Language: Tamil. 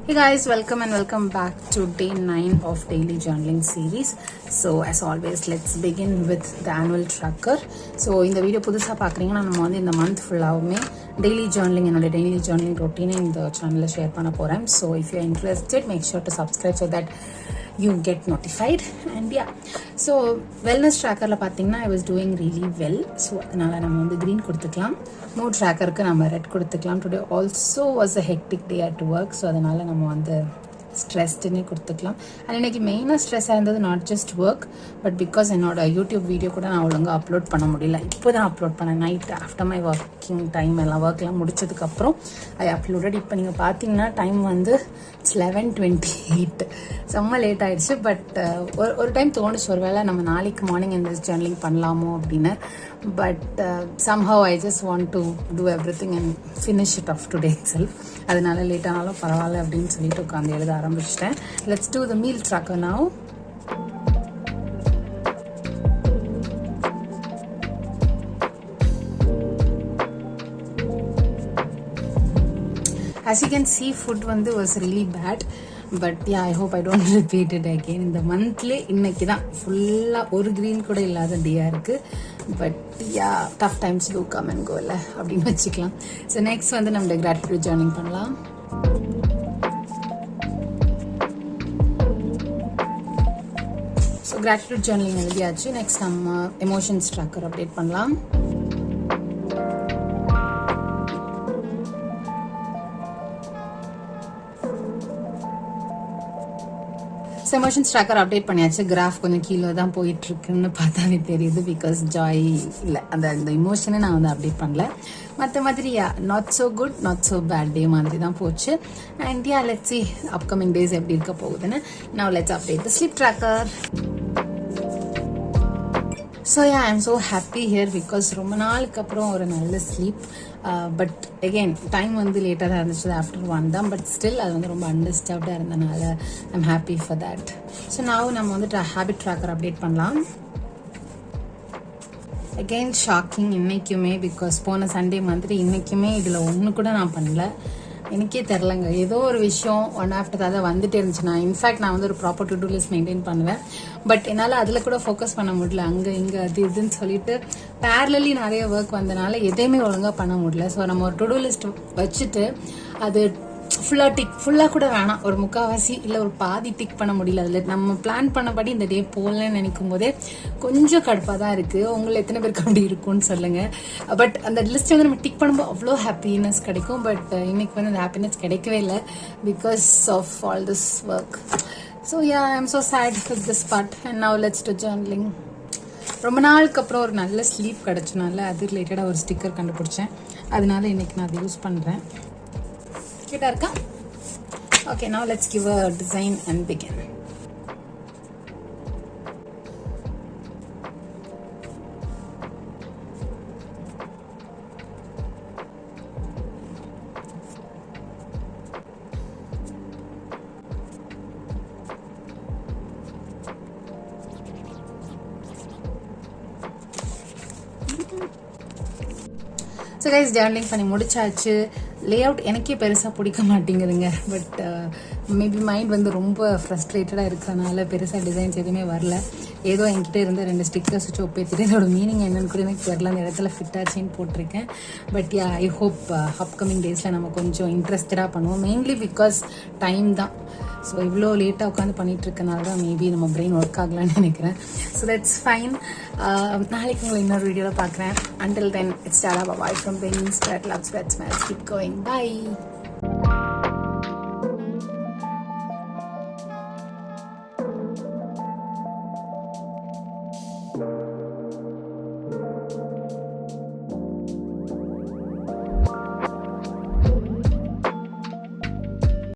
Hey guys, welcome back to day 9 of daily journaling series. So as always, let's begin with the annual tracker. So இந்த வீடியோ புதுசாக பார்க்குறீங்கன்னா நம்ம வந்து இந்த மந்த் ஃபுல்லாகவுமே டெய்லி ஜேர்னலிங் என்னோட டெய்லி ஜேர்னலிங் ரொட்டீனை இந்த சேனலில் ஷேர் பண்ண போகிறேன். So if you interested make sure to subscribe so that you get notified. And yeah, so wellness tracker la pathina I was doing really well, so adanaala nama vandu green kuduthikalam. Mood tracker ku nama red kuduthikalam. Today also was a hectic day at work, so adanaala nama vandu stressed ne kuduthikalam. And இன்னைக்கு மெயினா ஸ்ட்ரெஸ் ஆயிருந்தது not just work but because என்னோட யூடியூப் வீடியோ கூட நான் ஒழுங்காக அப்லோட் பண்ண முடியல. இப்போ தான் அப்லோட் பண்ணேன் night after my working time எல்லாம் ஒர்க்லாம் முடிச்சதுக்கப்புறம் ஐ அப்லோடட். இப்போ நீங்கள் பார்த்தீங்கன்னா டைம் வந்து 11:28, செம்ம லேட் ஆயிடுச்சு. பட் ஒரு டைம் தோணுச்சு ஒரு வேளை நம்ம நாளைக்கு மார்னிங் இந்த ஜேர்னலிங் பண்ணலாமோ அப்படின்னு. But somehow I just want to do everything and finish it off today itself. அதனால லேட் ஆனாலும் பரவாயில்ல அப்படின்னு சொல்லிட்டு உட்காந்து எழுத ஆரம்பிச்சிட்டேன். Let's do the meal tracker now. As you can see, food was really bad. But yeah, I hope I don't repeat it again. இந்த மந்த்லேயே இன்னைக்கு தான் ஃபுல்லாக ஒரு க்ரீன் கூட இல்லாத டேயாக இருக்குது. But yeah, tough times to come and go இல்லை அப்படின்னு வச்சுக்கலாம். ஸோ நெக்ஸ்ட் வந்து நம்ம கிராட்டிடியூட் ஜேர்னிங் பண்ணலாம். ஸோ கிராட்டிடியூட் ஜேர்னலிங் எழுதியாச்சு. நெக்ஸ்ட் நம்ம எமோஷன்ஸ் ட்ராக்கர் அப்டேட் பண்ணலாம். எமோஷன்ஸ் ட்ராக்கர் அப்டேட் பண்ணியாச்சு. கிராஃப் கொஞ்சம் கீழே தான் போயிட்டு இருக்குன்னு பார்த்தாலே தெரியுது. பிகாஸ் ஜாய் இல்லை, அந்த இமோஷனை நான் வந்து அப்டேட் பண்ணல. மற்ற மாதிரி not so good not so bad day மாதிரி தான் போச்சு. And yeah, let's see upcoming days எப்படி இருக்க போகுதுன்னு. Now let's update the sleep tracker. So yeah, I am so happy here because ரொம்ப நாளுக்கு அப்புறம் ஒரு நல்ல ஸ்லீப். பட் அகெயின் டைம் வந்து லேட்டாக தான் இருந்துச்சு, ஆஃப்டர் 1 தான். பட் ஸ்டில் அது வந்து ரொம்ப அன்டிஸ்டர்ப்டாக இருந்தனால I am happy for that. So நான் நம்ம வந்து ஹேபிட் ட்ராக்கர் அப்டேட் பண்ணலாம். அகெயின் ஷாக்கிங் இன்னைக்குமே, பிகாஸ் போன சண்டே மாதிரி இன்னைக்குமே இதில் ஒன்று கூட நான் பண்ணல. எனக்கே தெரிலங்க, ஏதோ ஒரு விஷயம் ஒன் ஆஃப்டர் அதை வந்துட்டே இருந்துச்சு. இன்ஃபேக்ட் நான் வந்து ஒரு proper to do list maintain பண்ணுவேன். பட் என்னால் அதில் கூட ஃபோக்கஸ் பண்ண முடியல. அங்கே இங்கே அது இதுன்னு சொல்லிட்டு பேரலி நிறைய ஒர்க் வந்தனால எதையுமே ஒழுங்காக பண்ண முடியல. ஸோ நம்ம ஒரு டு டூ லிஸ்ட் வச்சுட்டு அது ஃபுல்லாக கூட வேணாம், ஒரு முக்கால்வாசி இல்லை ஒரு பாதி டிக் பண்ண முடியல. அதில் நம்ம பிளான் பண்ணபடி இந்த டே போகலன்னு நினைக்கும் போதே கொஞ்சம் கடுப்பாக தான் இருக்குது. உங்களை எத்தனை பேருக்கு அப்படி இருக்கும்னு சொல்லுங்கள். பட் அந்த லிஸ்ட் வந்து நம்ம டிக் பண்ணும்போது அவ்வளோ ஹாப்பினஸ் கிடைக்கும். பட் இன்னைக்கு வந்து அந்த ஹாப்பினஸ் கிடைக்கவே இல்லை because of all this work. So yeah, I am so sad with this part. And now let's do journaling. ரொம்ப நாளுக்கு அப்புறம் ஒரு நல்ல ஸ்லீப் கிடச்சனால அது ரிலேட்டடாக ஒரு ஸ்டிக்கர் கண்டுபிடிச்சேன். அதனால இன்னைக்கு நான் அதை யூஸ் பண்ணுறேன். கிட்ட இருக்கா? Okay, now let's give a design and begin. So guys, journaling பண்ணி முடிச்சாச்சு. லே அவுட் எனக்கே பெருசாக பிடிக்க மாட்டேங்குதுங்க. பட் மேபி மைண்ட் வந்து ரொம்ப ஃப்ரஸ்ட்ரேட்டடாக இருக்கிறனால பெருசாக டிசைன்ஸ் எதுவுமே வரல. ஏதோ என்கிட்ட இருந்த 2 ஸ்டிக்கர்ஸ் வச்சு ஒப்பேற்றிட்டு இதோட மீனிங் என்னன்னு கூட எனக்கு தெரில. அந்த இடத்துல ஃபிட் ஆச்சுன்னு போட்டிருக்கேன். But yeah, I hope upcoming டேஸில் நம்ம கொஞ்சம் இன்ட்ரெஸ்டடாக பண்ணுவோம். மெயின்லி பிகாஸ் டைம் தான். ஸோ இவ்வளோ லேட்டாக உட்காந்து பண்ணிகிட்டு இருக்கனால தான் மேபி நம்ம பிரெயின் ஒர்க் ஆகலான்னு நினைக்கிறேன். So that's fine. நாளைக்கு உங்களை இன்னொரு வீடியோவில் பார்க்குறேன். Until then, it's Tara Bye from Benin. Spread love, spread smiles. Keep going. Bye.